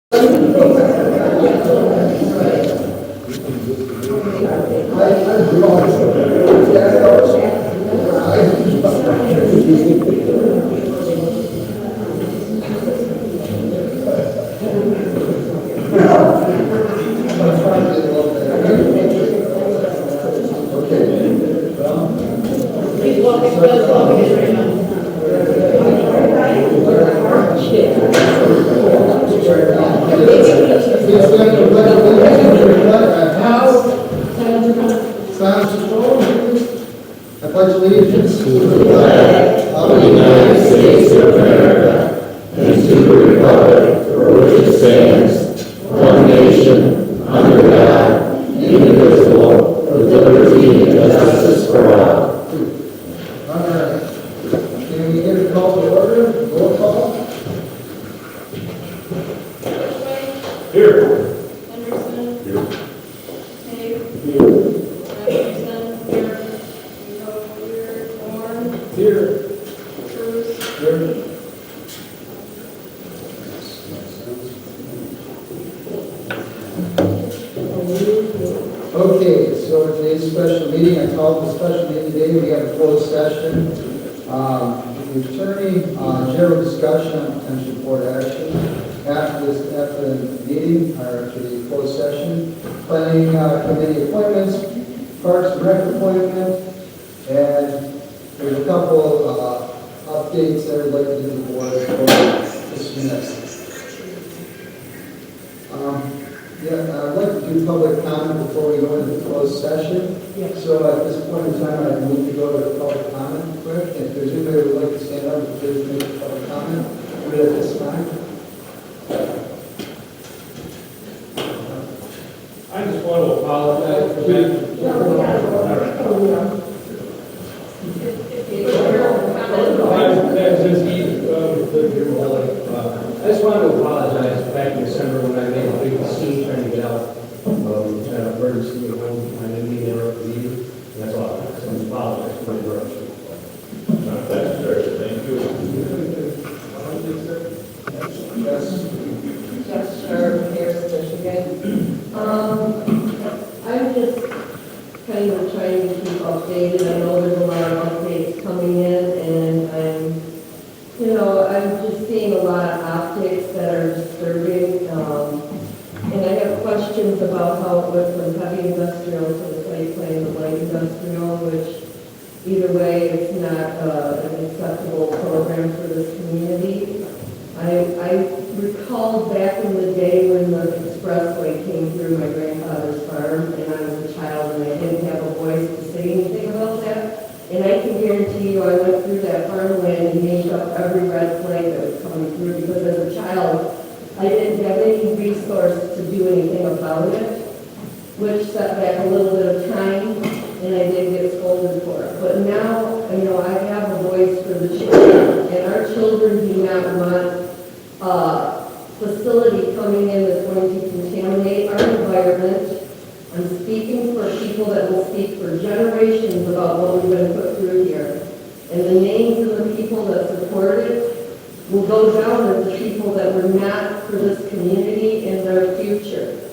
I pledge allegiance to the flag of the United States of America and to the republic for which it stands, one nation, under God, indivisible, with liberty and justice for all. All right. Can we get a call to order? Roll call. Here. Anderson. Here. Hayes. Here. Jefferson. Here. Warren. Here. Bruce. Here. Okay, so today's special meeting, I called the special meeting today, we have a closed session. The attorney, general discussion on potential board action after the meeting, or after the closed session. Planning committee appointments, parks and rec appointment, and there's a couple updates that I'd like to do the board for this next. I'd like to do public comment before we go into the closed session. Yes. So at this point in time, I move to go to public comment quick. If there's anybody who would like to stand up, please make a public comment. Right at this time. I just want to apologize for that. I just want to apologize back in December when I made a big scene trying to get out of emergency at home. I didn't mean to interrupt the meeting. That's all. I just want to apologize for my interruption. That's fair. Thank you. Yes. Yes, sure, here's Michigan. I'm just kind of trying to keep updated. I know there's a lot of updates coming in, and I'm just seeing a lot of optics that are disturbing. And I have questions about how it went from heavy industrial to the site plan to light industrial, which either way, it's not an acceptable program for this community. I recall back in the day when the expressway came through my grandfather's farm, and I was a child, and I didn't have a voice to say anything about that. And I can guarantee you, I went through that farmland and made up every red flag that was coming through, because as a child, I didn't have any resource to do anything about it, which set back a little bit of time, and I did get scolded for it. But now, I have a voice for the children, and our children do not want a facility coming in that's going to contaminate our environment. I'm speaking for people that will speak for generations about what we've been put through here. And the names of the people that support it will go down as the people that were not for this community in their future.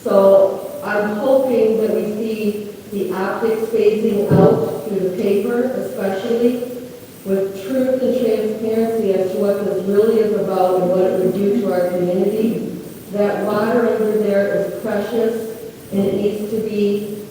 So I'm hoping that we see the optics phasing out through the paper, especially with truth and transparency as to what this really is about and what it would do to our community. That water under there is precious, and it needs to be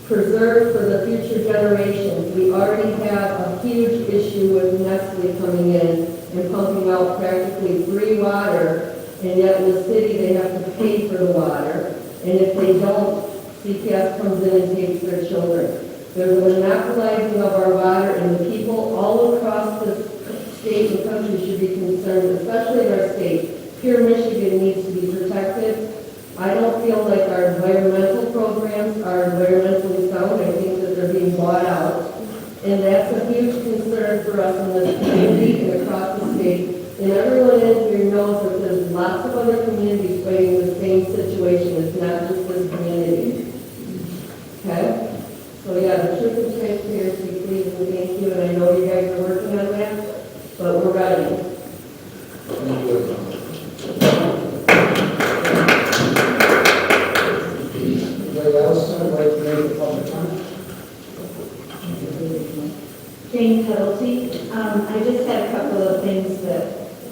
preserved for the future generations. We already have a huge issue with Nestle coming in and pumping out practically free water, and yet in the city they have to pay for the water, and if they don't, CPS comes in and takes their children. There's a monopolizing of our water, and the people all across the state and country should be concerned, especially in our state. Pure Michigan needs to be protected. I don't feel like our environmental programs are environmentally sound. I think that they're being bought out. And that's a huge concern for us in this community and across the state. And everyone in here knows that there's lots of other communities fighting the same situation. It's not just this community. Okay? So yeah, the truth and transparency, please, and thank you. And I know you guys are working on that, but we're ready. Thank you.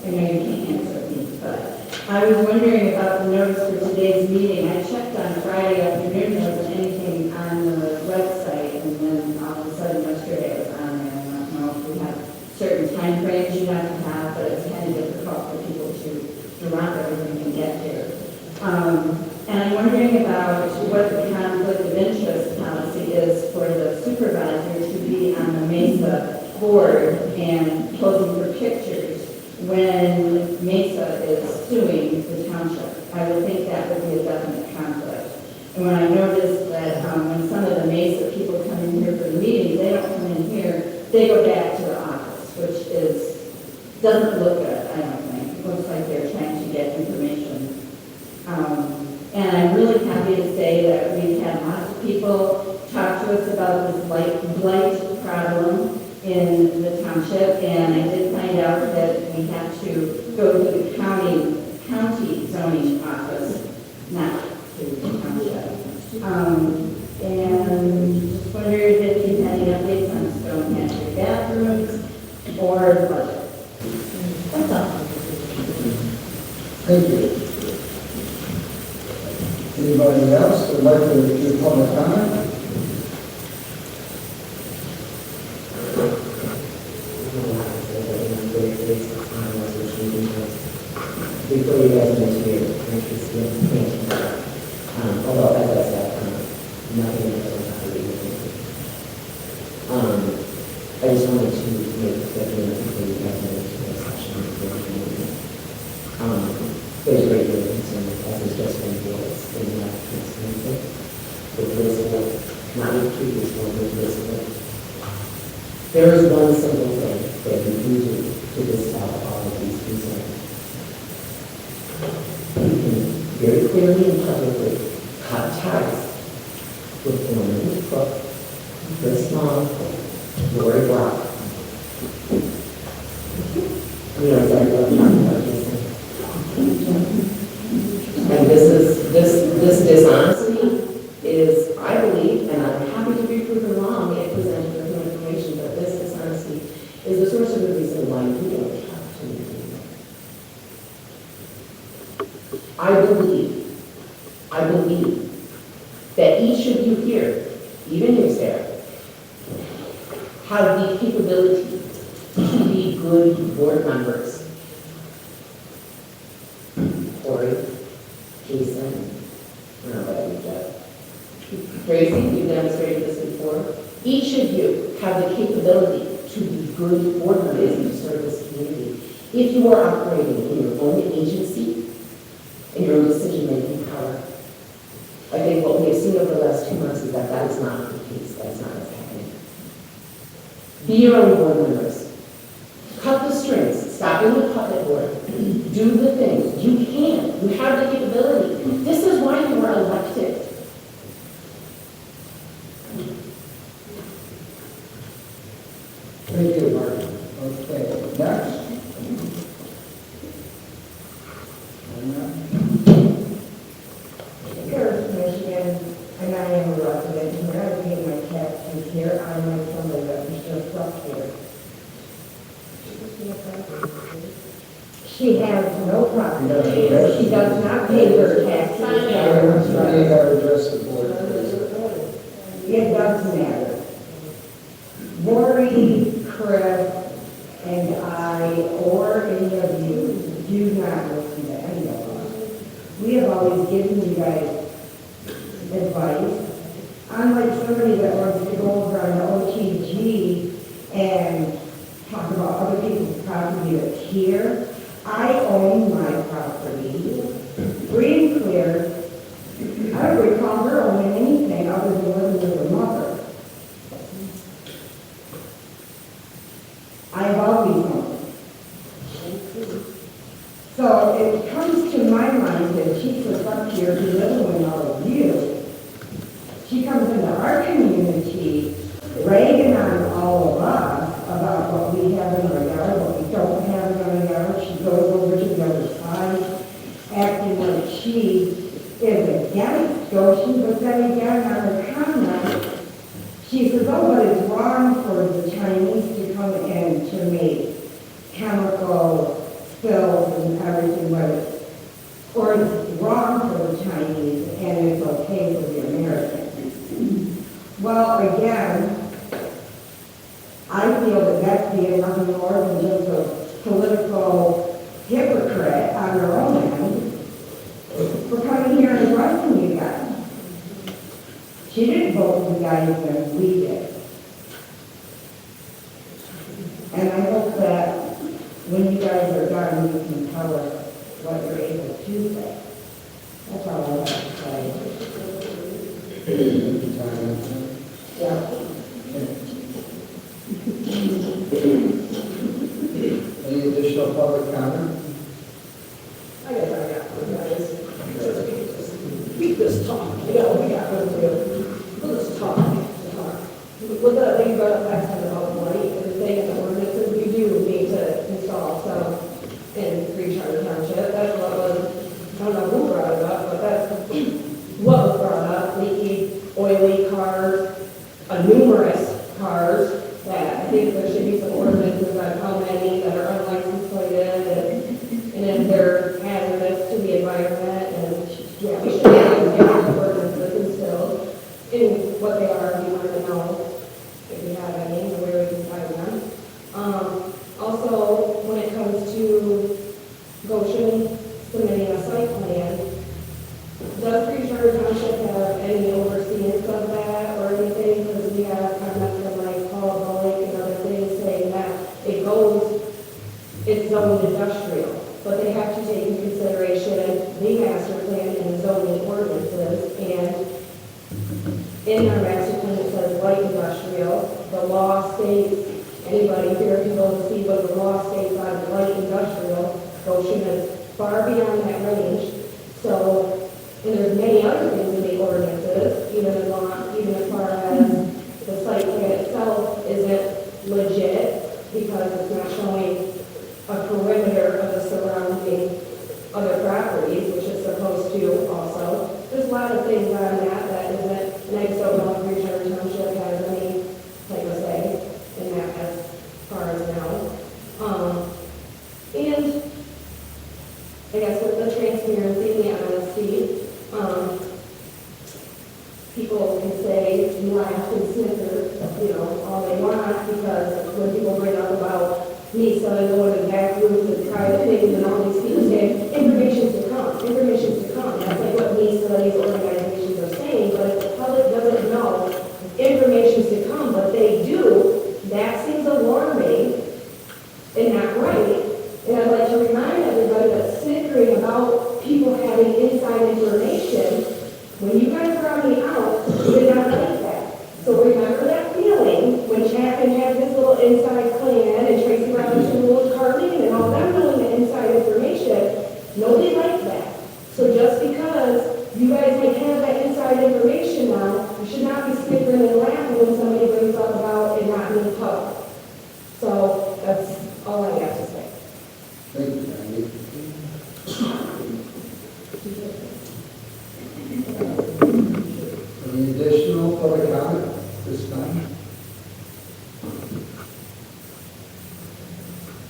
I know you can't answer me, but I was wondering about the notice for today's meeting. I checked on Friday afternoon, there wasn't anything on the website, and then all of a sudden yesterday it was on there. I don't know if we have certain time frames you have to have, but it's kind of difficult for people to run everything and get here. And I'm wondering about what the conflict of interest policy is for the supervisor to be on the Mesa board and posing for pictures when Mesa is suing the township. I would think that would be a definite conflict. And when I noticed that when some of the Mesa people come in here for the meetings, they don't come in here, they go back to the office, which doesn't look good, I don't think. It looks like they're trying to get information. And I'm really happy to say that we've had lots of people talk to us about this blight problem in the township, and I did find out that we have to go to the county zoning office, not to the township. And just wondered if you had any updates on Stonehenge bathrooms or the budget. That's all. Thank you. Anybody else would like to give public comment? Before you guys went to your interesting although as I said, nothing that was not really I just wanted to make a statement before you guys went into the session. There's a great deal of concern, as has just been voiced, in the transparency, with this not with previous one, with this. There is one simple thing that you can do to dispel all of these concerns. You can very clearly and publicly cut ties with the woman cook, Chris Long, Lori Brock. You know exactly what I'm talking about, Jason. And this dishonesty is, I believe, and I'm happy to be proven wrong if presented with new information, but this dishonesty is the source of the reason why you don't have to meet anymore. I believe that each of you here, even you, Sarah, have the capability to be good board members. Corey, Jason, I don't know what you've done. Tracy, you've demonstrated this before. Each of you have the capability to be good board members and to serve this community. If you are operating in your own agency and your own decision-making power, I think what we have seen over the last 2 months is that that is not the case. That is not what's happening. Be your own board members. Cut the strings. Stop being a puppet board. Do the things. You can. You have the capability. This is why you were elected. Thank you, Martin. Okay, next. Paris, Michigan, and I am a resident here. I pay my taxes here. I know somebody that was just up here. She has no property here. She does not pay her taxes. You got to address the board, please. It doesn't matter. Lori, Chris, and I, or any of you, do not listen to any of us. We have always given you guys advice. Unlike somebody that wants to go over on the OTG and talk about other people's property that's here, I own my property, free and clear. I don't recall her owning anything other than living with her mother. I've always owned it. So it comes to my mind that she was up here belittling all of you. She comes into our community ragging on all of us about what we have in our yard, what we don't have in our yard. She goes over to the other side, acting like she is against Goshen, but then again on the comment, she says, oh, but it's wrong for the Chinese to come in to make chemical spills and everything, but it's, or it's wrong for the Chinese and it's okay for the Americans. Well, again, I feel that that's being nothing more than just a political hypocrite on their own end for coming here and addressing you guys. She didn't vote for you guys when we did. And I hope that when you guys are done, you can tell us what you're able to say. That's all I have to say. Yeah. Any additional public comment? I guess I got one, guys. Keep this talk, we got one for you. Let's talk. With the thing about last time about light and the thing in the ordinances, we do need to install some in Green Township. That's what was, I don't know who brought it up, but that's what was brought up. Leaky, oily cars, numerous cars, that I think there should be some ordinances on how many that are unlicensed plated and if they're hazardous to the environment, and yeah, we should have some ordinances instilled in what they are, if you want to know, if you have any, or where we can find them. Also, when it comes to Goshen submitting a site plan, does Green Township have any overseeing of that or anything? Because we have comments from like Paul Lake and other things saying that it's zoned industrial, but they have to take into consideration the master plan and the zoning ordinances. And in our master plan, it says light industrial. The law states, anybody here can go and see what the law states on light industrial. Goshen is far beyond that range. So, and there's many other things in the ordinances, even as far as the site plan itself isn't legit because it's not showing a perimeter of the surrounding other properties, which it's supposed to also. There's a lot of things on that isn't, and I just don't know if Green Township has any type of say in that as far as now. And I guess with the transparency and the honesty, people can say you laugh and snicker, all they want, because when people bring up about NISA and going to back rooms and private things and all these people say, information's to come. That's like what NISA, these organizations are saying, but if the public doesn't know information's to come, but they do, that seems alarming and not right. And I'd like to remind everybody that snickering about people having inside information, when you guys brought me out, you did not like that. So remember that feeling when Chapman had this little inside plan and Tracy Robinson ruled Carlene and all them knowing the inside information, nobody liked that. So just because you guys may have that inside information now, you should not be snickering and laughing when somebody brings up about it not being public. So that's all I have to say. Thank you, Randy. Any additional public comment this time?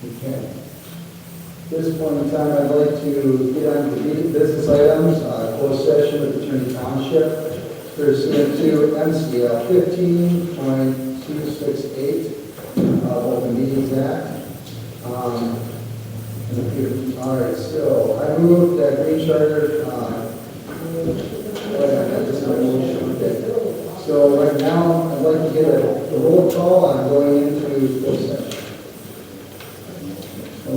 Okay. At this point in time, I'd like to get on to the business items, closed session with Green Township, pursuant to MCL 15.268, Open Meetings Act. All right, so I move that Green Charter, so right now, I'd like to get a roll call on going into closed session. We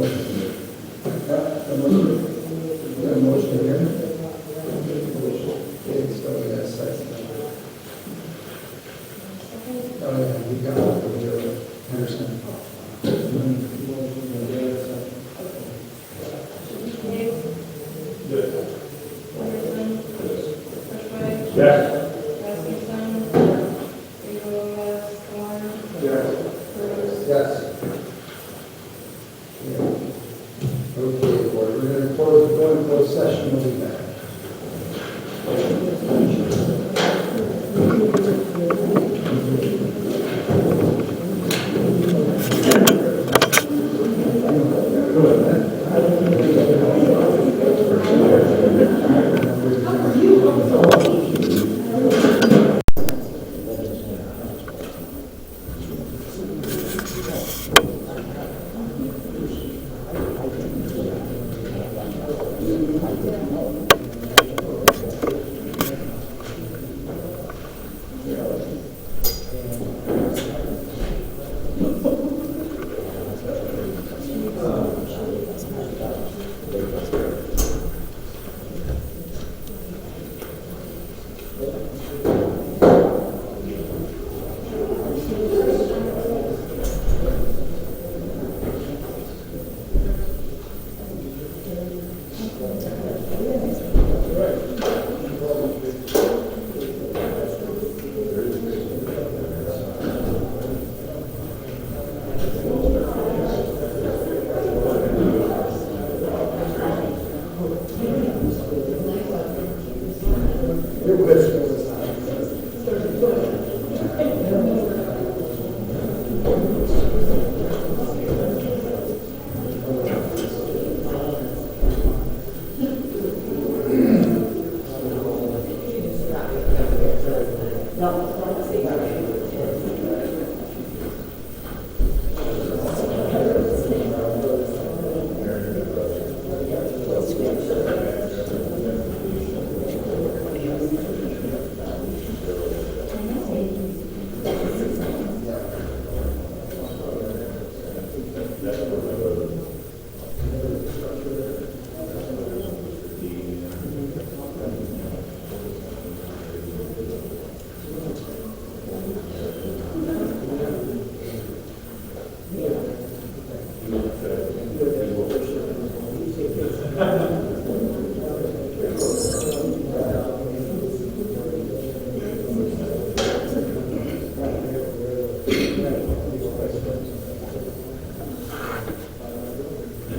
got a motion here. Okay, so we got a second. Oh, yeah, we got it over here, Henderson. Yes. Yes. Okay, board, we're going to go into closed session, we'll be back. Good.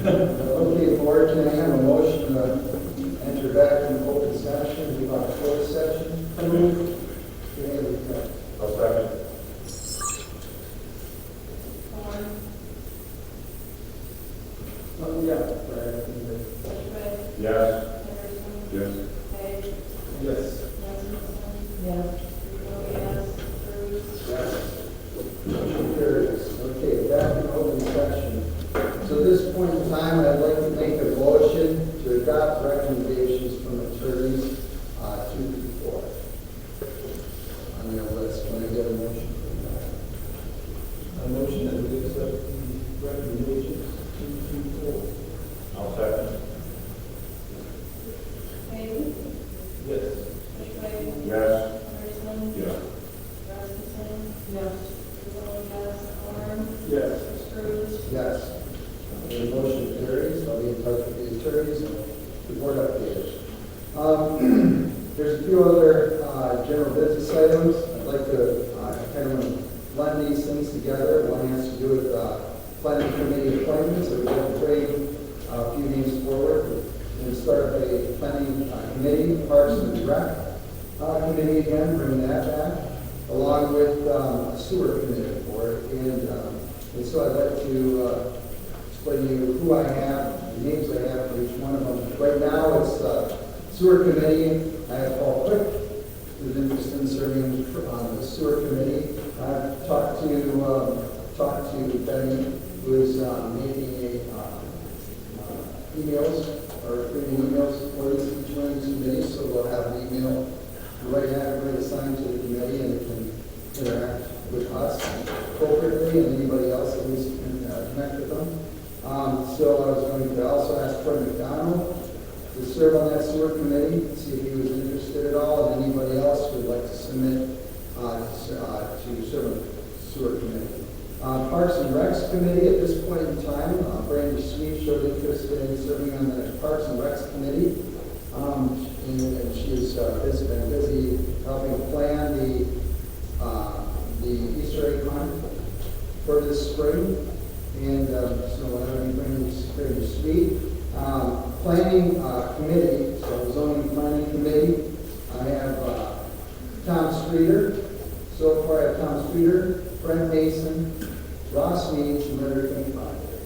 Okay, board, can I have a motion to enter back in open session, we want a closed session? Okay, I'll second. Horn, yeah. Ridgway, Yes. Anderson, Yes. Page, Yes. Jensen, Yes. yes, Bruce, Motion carries. Okay, back in open session. So at this point in time, I'd like to make a motion to adopt recommendations from attorneys 2 through 4. On your list, can I get a motion? A motion that we accept the recommendations 2 through 4. I'll second. Page, Yes. Ridgway, Yes. Anderson, Yes. Rasmussen, Yes. yes, Horn, Yes. Bruce, Yes. The motion carries. I'll be in touch with the attorneys and report updates. There's a few other general business items. I'd like to kind of blend these things together. One has to do with planning committee appointments. So we're going to bring a few names forward. We'll start a planning committee, Parks and Rec committee again, bring that back, along with a sewer committee board. And so I'd like to explain to you who I have, the names I have for each one of them. Right now, it's sewer committee. I have Paul Quick, who's interested in serving on the sewer committee. I've talked to Benny, who is making emails or creating emails for each one of these committees. So we'll have an email right now, everybody assigned to the committee, and they can interact with us appropriately, and anybody else that needs to connect with them. So I was going to also ask Fred McDonald to serve on that sewer committee, see if he was interested at all, and anybody else who would like to submit to serve on the sewer committee. Parks and Recs committee, at this point in time, Brandy Sweet showed interest in serving on the Parks and Recs committee. And she's been busy helping plan the Easter egg hunt for this spring. And so whenever you bring this sweet. Planning committee, so zoning planning committee, I have Tom Streeter. So far I have Tom Streeter, Brent Mason, Ross Means, and Larry Finkbeiner.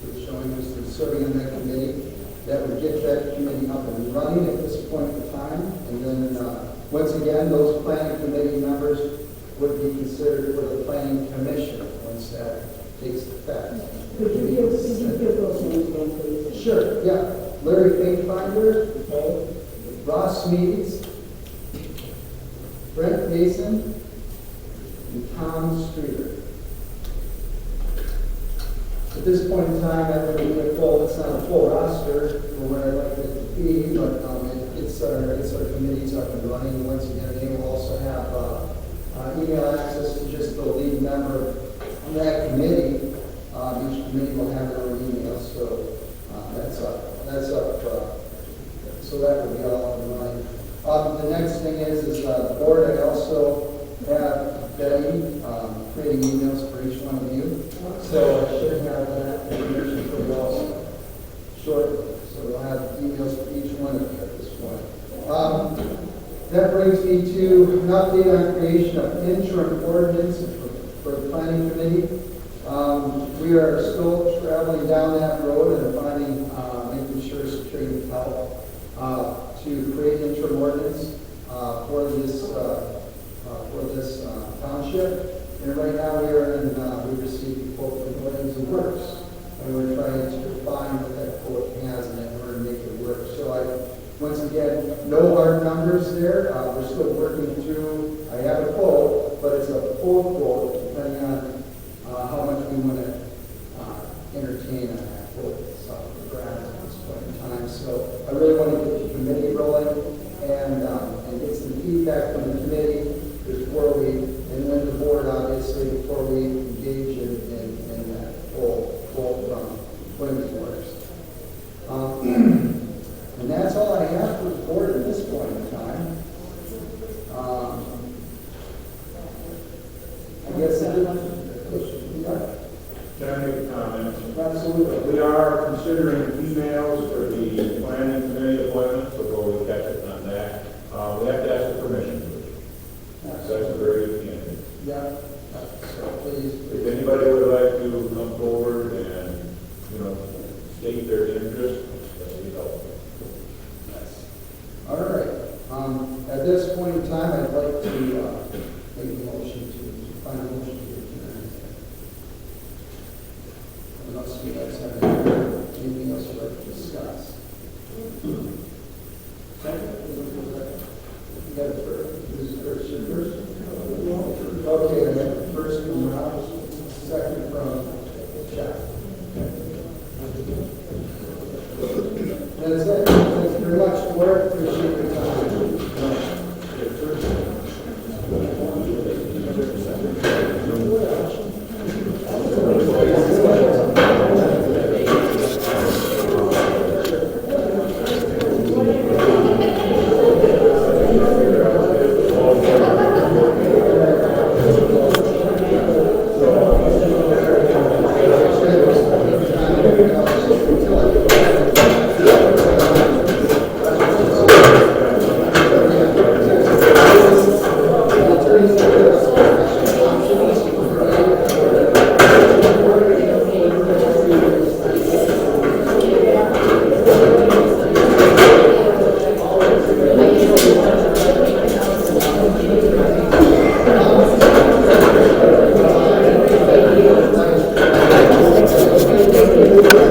So showing us in serving on that committee. That would get that committee up and running at this point in time. And then once again, those planning committee members would be considered for the planning commission once that takes effect. Could you give those names again, please? Sure, yeah. Larry Finkbinder, Ross Meads, Brent Mason, and Tom Streeter. At this point in time, that would be a full, it's not a full roster for what I'd like it to be, but it's our committees up and running. Once again, they will also have email access to just the lead member of that committee. Each committee will have their own email, so that's up. So that will be all up and running. The next thing is the board. I also have Betty creating emails for each one of you. So I should have that information for you also shortly. So we'll have emails for each one of you at this point. That brings me to an update on creation of interim ordinance for the planning committee. We are still traveling down that road and finding, making sure security help to create interim ordinance for this township. And right now we received a quote from Williams and Works, and we're trying to define what that quote has in order to make it work. So once again, no hard numbers there. We're still working through. I have a quote, but it's a full quote depending on how much we want to entertain on that quote. It's up for grabs at this point in time. So I really want to get the committee rolling and get some feedback from the committee before and then the board, obviously, before we engage in that full from Women's Works. And that's all I have for the board at this point in time. I guess Can I make a comment? absolutely. We are considering emails for the planning committee appointment, so we'll catch it on that. We have to ask for permission. That's a very good candidate. Yeah. So please. If anybody would like to come forward and, state their interest, that would be helpful. All right. At this point in time, I'd like to make a motion to find a motion to adjourn. Unless you guys have anything else you'd like to discuss. Second? You got it first. Who's first? Your first? Okay, then first from Rob, second from Jack. That's it. Thanks very much.